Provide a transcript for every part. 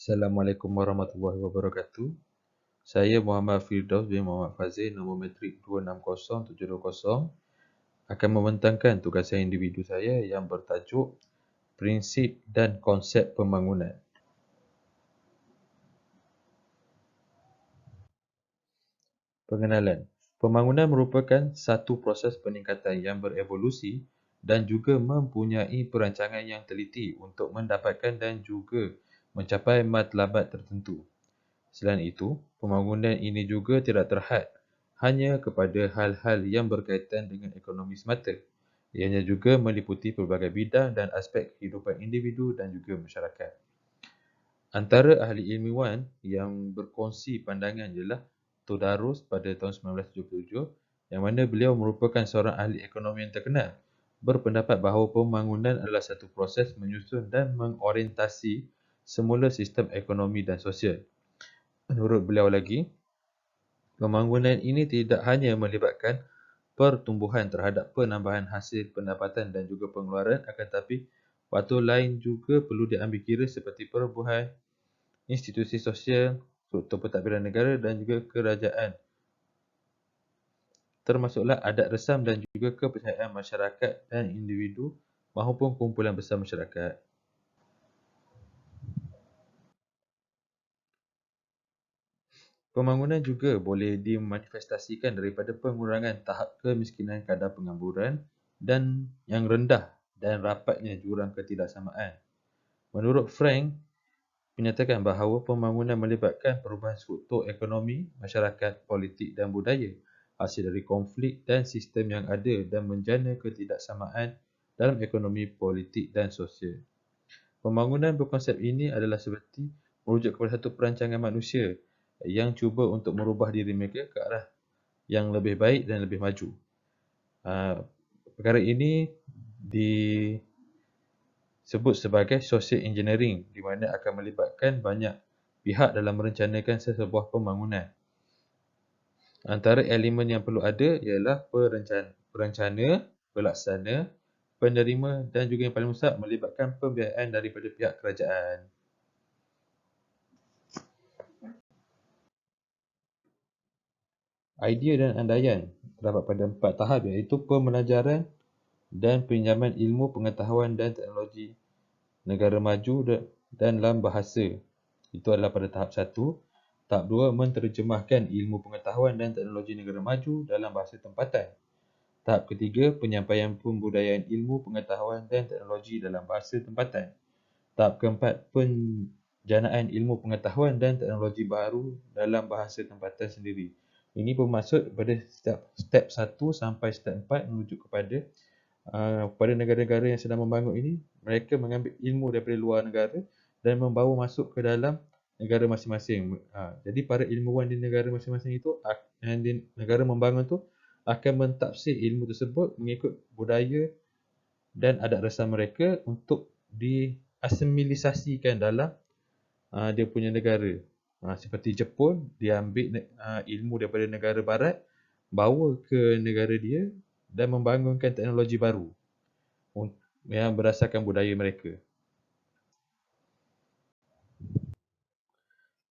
Assalamualaikum warahmatullahi wabarakatuh. Saya Muhammad Firdaus bin Muhammad Fazil, nombor matrik 260720, akan membentangkan tugasan individu saya yang bertajuk Prinsip dan Konsep Pembangunan. Pengenalan. Pembangunan merupakan satu proses peningkatan yang berevolusi dan juga mempunyai perancangan yang teliti untuk mendapatkan dan juga mencapai matlabat tertentu. Selain itu, pembangunan ini juga tidak terhad hanya kepada hal-hal yang berkaitan dengan ekonomi semata. Ianya juga meliputi pelbagai bidang dan aspek kehidupan individu dan juga masyarakat. Antara ahli ilmuwan yang berkongsi pandangan ialah Todarus pada tahun 1977, yang mana beliau merupakan seorang ahli ekonomi yang terkenal, berpendapat bahawa pembangunan adalah satu proses menyusun dan mengorientasi semula sistem ekonomi dan sosial. Menurut beliau lagi, pembangunan ini tidak hanya melibatkan pertumbuhan terhadap penambahan hasil pendapatan dan juga pengeluaran, akan tetapi faktor lain juga perlu diambil kira seperti perubahan institusi sosial, struktur pentadbiran negara dan juga kerajaan, termasuklah adat resam dan juga kepercayaan masyarakat dan individu maupun kumpulan besar masyarakat. Pembangunan juga boleh dimanifestasikan daripada pengurangan tahap kemiskinan kadar pengangguran dan yang rendah dan rapatnya jurang ketidaksamaan. Menurut Frank, menyatakan bahawa pembangunan melibatkan perubahan struktur ekonomi, masyarakat, politik dan budaya, hasil dari konflik dan sistem yang ada dan menjana ketidaksamaan dalam ekonomi, politik dan sosial. Pembangunan berkonsep ini adalah seperti merujuk kepada satu perancangan manusia yang cuba untuk merubah diri mereka ke arah yang lebih baik dan lebih maju. Perkara ini disebut sebagai social engineering, di mana akan melibatkan banyak pihak dalam merencanakan sesebuah pembangunan. Antara elemen yang perlu ada ialah perencana, pelaksana, penerima dan juga yang paling besar melibatkan pembiayaan daripada pihak kerajaan. Idea dan andaian terdapat pada 4 tahap, iaitu pembelajaran dan pinjaman ilmu pengetahuan dan teknologi negara maju dan dalam bahasa. Itu adalah pada tahap 1. Tahap 2, menterjemahkan ilmu pengetahuan dan teknologi negara maju dalam bahasa tempatan. Tahap ketiga, penyampaian pembudayaan ilmu pengetahuan dan teknologi dalam bahasa tempatan. Tahap keempat, penjanaan ilmu pengetahuan dan teknologi baru dalam bahasa tempatan sendiri. Ini bermaksud pada step 1 sampai step 4 menuju kepada negara-negara yang sedang membangun ini, mereka mengambil ilmu daripada luar negara dan membawa masuk ke dalam negara masing-masing. Jadi para ilmuwan di negara masing-masing itu, di negara membangun tu, akan mentafsir ilmu tersebut mengikut budaya dan adat resam mereka untuk diasimilisasikan dalam dia punya negara. Seperti Jepun, dia ambil ilmu daripada negara barat, bawa ke negara dia dan membangunkan teknologi baru yang berdasarkan budaya mereka.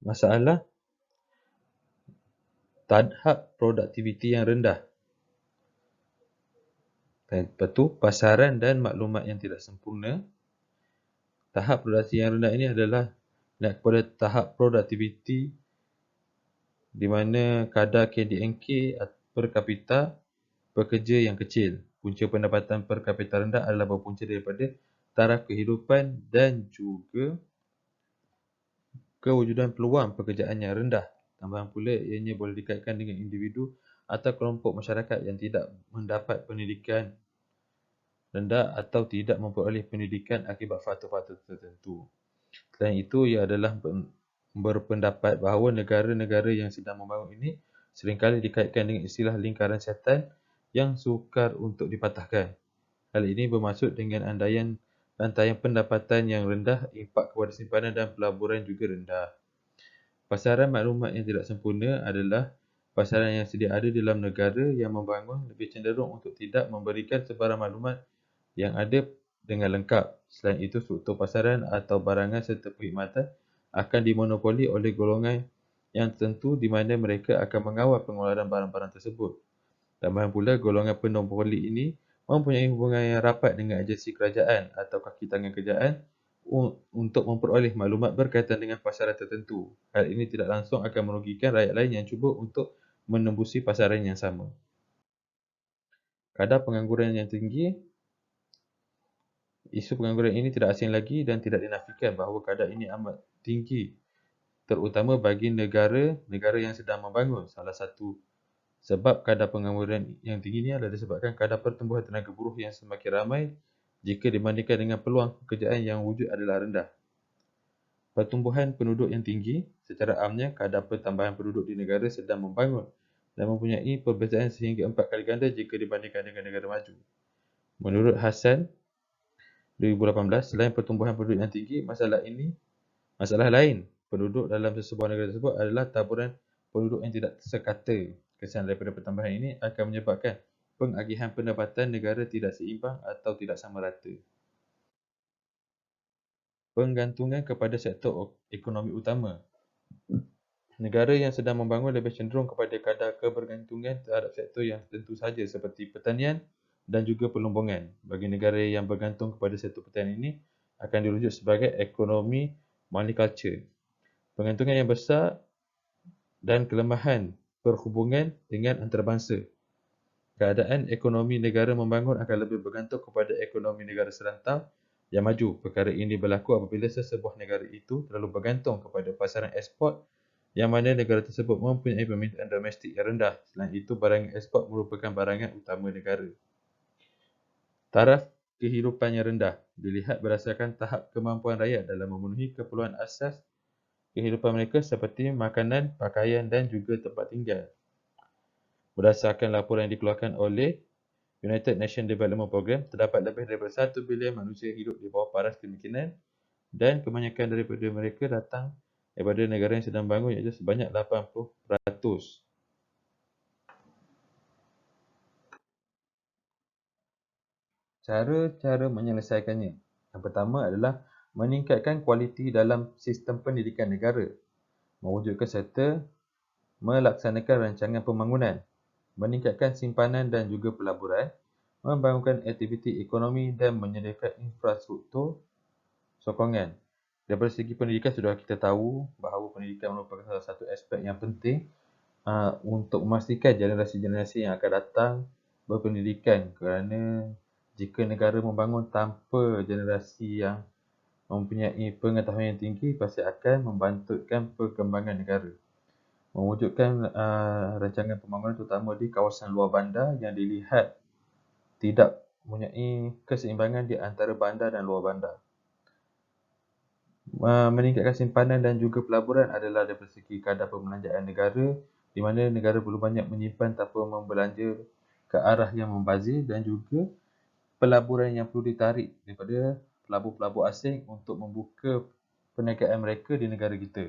Masalah tahap produktiviti yang rendah. Lepas tu, pasaran dan maklumat yang tidak sempurna. Tahap produktiviti yang rendah ini adalah naik kepada tahap produktiviti di mana kadar KDNK per kapita pekerja yang kecil. Punca pendapatan per kapita rendah adalah berpunca daripada taraf kehidupan dan juga kewujudan peluang pekerjaan yang rendah. Tambahan pula, ianya boleh dikaitkan dengan individu atau kelompok masyarakat yang tidak mendapat pendidikan rendah atau tidak memperoleh pendidikan akibat faktor-faktor tertentu. Selain itu, ia adalah berpendapat bahawa negara-negara yang sedang membangun ini seringkali dikaitkan dengan istilah lingkaran syaitan yang sukar untuk dipatahkan. Hal ini bermaksud dengan andaian rantaian pendapatan yang rendah, impak kepada simpanan dan pelaburan juga rendah. Pasaran maklumat yang tidak sempurna adalah pasaran yang sedia ada dalam negara yang membangun lebih cenderung untuk tidak memberikan sebarang maklumat yang ada dengan lengkap. Selain itu, struktur pasaran atau barangan serta perkhidmatan akan dimonopoli oleh golongan yang tertentu di mana mereka akan mengawal pengeluaran barang-barang tersebut. Tambahan pula, golongan penopoli ini mempunyai hubungan yang rapat dengan agensi kerajaan atau kaki tangan kerajaan untuk memperoleh maklumat berkaitan dengan pasaran tertentu. Hal ini tidak langsung akan merugikan rakyat lain yang cuba untuk menembusi pasaran yang sama. Kadar pengangguran yang tinggi. Isu pengangguran ini tidak asing lagi dan tidak dinafikan bahawa kadar ini amat tinggi, terutama bagi negara-negara yang sedang membangun. Salah satu sebab kadar pengangguran yang tinggi ini adalah disebabkan kadar pertumbuhan tenaga buruh yang semakin ramai jika dibandingkan dengan peluang pekerjaan yang wujud adalah rendah. Pertumbuhan penduduk yang tinggi, secara amnya kadar pertambahan penduduk di negara sedang membangun dan mempunyai perbezaan sehingga 4 kali ganda jika dibandingkan dengan negara maju. Menurut Hassan, 2018, selain pertumbuhan penduduk yang tinggi, masalah lain penduduk dalam sebuah negara tersebut adalah taburan penduduk yang tidak sekata. Kesan daripada pertambahan ini akan menyebabkan pengagihan pendapatan negara tidak seimbang atau tidak sama rata. Penggantungan kepada sektor ekonomi utama. Negara yang sedang membangun lebih cenderung kepada kadar kebergantungan terhadap sektor yang tertentu sahaja seperti pertanian dan juga pelombongan. Bagi negara yang bergantung kepada sektor pertanian ini akan dirujuk sebagai ekonomi monoculture. Pengantungan yang besar dan kelemahan perhubungan dengan antarabangsa. Keadaan ekonomi negara membangun akan lebih bergantung kepada ekonomi negara serantau yang maju. Perkara ini berlaku apabila sesebuah negara itu terlalu bergantung kepada pasaran ekspor yang mana negara tersebut mempunyai permintaan domestik yang rendah. Selain itu, barang ekspor merupakan barangan utama negara. Taraf kehidupan yang rendah dilihat berdasarkan tahap kemampuan rakyat dalam memenuhi keperluan asas kehidupan mereka seperti makanan, pakaian dan juga tempat tinggal. Berdasarkan laporan yang dikeluarkan oleh United Nations Development Programme, terdapat lebih daripada 1 bilion manusia hidup di bawah paras kemiskinan dan kebanyakan daripada mereka datang daripada negara yang sedang bangun iaitu sebanyak 80%. Cara-cara menyelesaikannya. Yang pertama adalah meningkatkan kualiti dalam sistem pendidikan negara, mewujudkan serta melaksanakan rancangan pembangunan, meningkatkan simpanan dan juga pelaburan, membangunkan aktiviti ekonomi dan menyediakan infrastruktur sokongan. Daripada segi pendidikan sudah kita tahu bahawa pendidikan merupakan salah satu aspek yang penting untuk memastikan generasi-generasi yang akan datang berpendidikan, kerana jika negara membangun tanpa generasi yang mempunyai pengetahuan yang tinggi pasti akan membantutkan perkembangan negara. Mewujudkan rancangan pembangunan terutama di kawasan luar bandar yang dilihat tidak mempunyai keseimbangan di antara bandar dan luar bandar. Meningkatkan simpanan dan juga pelaburan adalah daripada segi kadar pembelanjaan negara, di mana negara perlu banyak menyimpan tanpa membelanja ke arah yang membazir, dan juga pelaburan yang perlu ditarik daripada pelabur-pelabur asing untuk membuka perniagaan mereka di negara kita.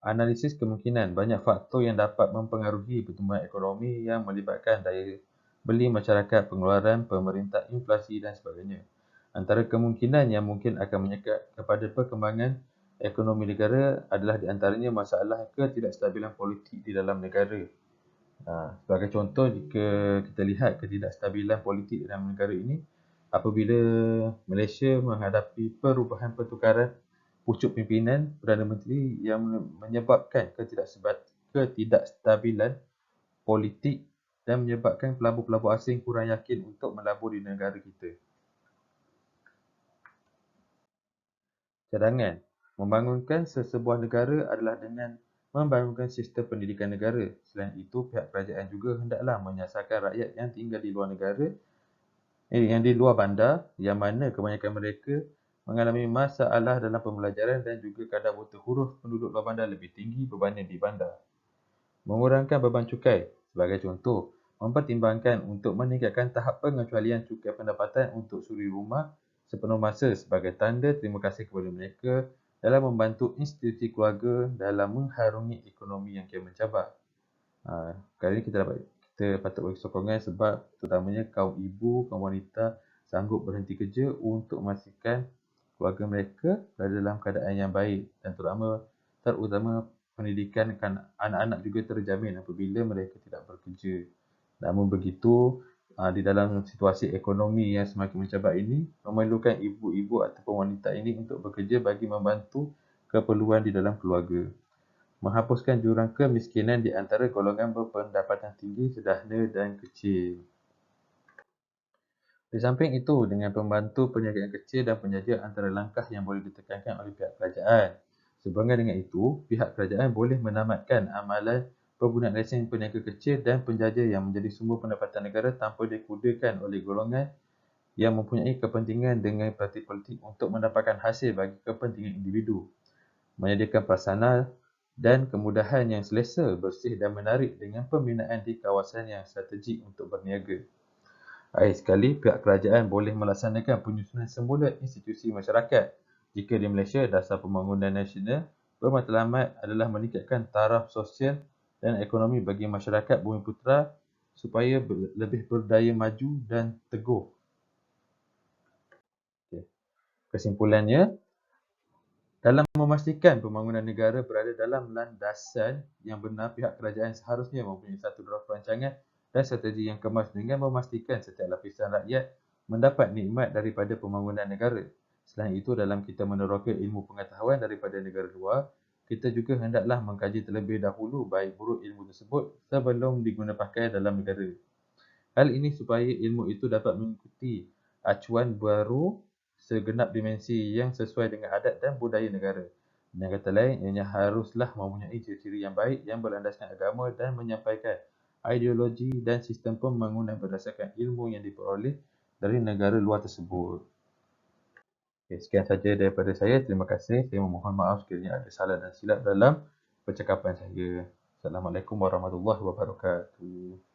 Analisis kemungkinan. Banyak faktor yang dapat mempengaruhi pertumbuhan ekonomi yang melibatkan daya beli masyarakat, pengeluaran pemerintah, inflasi dan sebagainya. Antara kemungkinan yang mungkin akan menyekat kepada perkembangan ekonomi negara adalah di antaranya masalah ketidakstabilan politik di dalam negara. Sebagai contoh, jika kita lihat ketidakstabilan politik dalam negara ini, apabila Malaysia menghadapi perubahan pertukaran pucuk pimpinan Perdana Menteri yang menyebabkan ketidakstabilan politik dan menyebabkan pelabur-pelabur asing kurang yakin untuk melabur di negara kita. Cadangan. Membangunkan sesebuah negara adalah dengan membangunkan sistem pendidikan negara. Selain itu, pihak kerajaan juga hendaklah menyasarkan rakyat yang tinggal di luar negara, yang di luar bandar, yang mana kebanyakan mereka mengalami masalah dalam pembelajaran dan juga kadar buta huruf penduduk luar bandar lebih tinggi berbanding di bandar. Mengurangkan beban cukai. Sebagai contoh, mempertimbangkan untuk meningkatkan tahap pengecualian cukai pendapatan untuk suri rumah sepenuh masa sebagai tanda terima kasih kepada mereka dalam membantu institusi keluarga dalam mengharungi ekonomi yang kian mencabar. Kali ini kita patut bagi sokongan sebab terutamanya kaum ibu, kaum wanita sanggup berhenti kerja untuk memastikan keluarga mereka berada dalam keadaan yang baik dan terutama pendidikan anak-anak juga terjamin apabila mereka tidak bekerja. Namun begitu, di dalam situasi ekonomi yang semakin mencabar ini, memerlukan ibu-ibu ataupun wanita ini untuk bekerja bagi membantu keperluan di dalam keluarga. Menghapuskan jurang kemiskinan di antara golongan berpendapatan tinggi, sederhana dan kecil. Di samping itu, dengan membantu perniagaan kecil dan penjaja antara langkah yang boleh ditekankan oleh pihak kerajaan. Sehubungan dengan itu, pihak kerajaan boleh menamatkan amalan penggunaan lesen peniaga kecil dan penjaja yang menjadi sumber pendapatan negara tanpa dikudakan oleh golongan yang mempunyai kepentingan dengan parti politik untuk mendapatkan hasil bagi kepentingan individu. Menyediakan prasarana dan kemudahan yang selesa, bersih dan menarik dengan pembinaan di kawasan yang strategik untuk berniaga. Akhir sekali, pihak kerajaan boleh melaksanakan penyusunan semula institusi masyarakat. Jika di Malaysia, dasar pembangunan nasional bermatlamat adalah meningkatkan taraf sosial dan ekonomi bagi masyarakat Bumiputera supaya lebih berdaya maju dan teguh. Kesimpulannya, dalam memastikan pembangunan negara berada dalam landasan yang benar, pihak kerajaan seharusnya mempunyai satu draft perancangan dan strategi yang kemas dengan memastikan setiap lapisan rakyat mendapat nikmat daripada pembangunan negara. Selain itu, dalam kita meneroka ilmu pengetahuan daripada negara luar, kita juga hendaklah mengkaji terlebih dahulu baik buruk ilmu tersebut sebelum digunapakai dalam negara. Hal ini supaya ilmu itu dapat mengikuti acuan baru segenap dimensi yang sesuai dengan adat dan budaya negara. Dengan kata lain, ianya haruslah mempunyai ciri-ciri yang baik yang berlandaskan agama dan menyampaikan ideologi dan sistem pembangunan berdasarkan ilmu yang diperoleh dari negara luar tersebut. Okay, sekian saja daripada saya. Terima kasih. Saya memohon maaf sekiranya ada salah dan silap dalam percakapan saya. Assalamualaikum warahmatullahi wabarakatuh.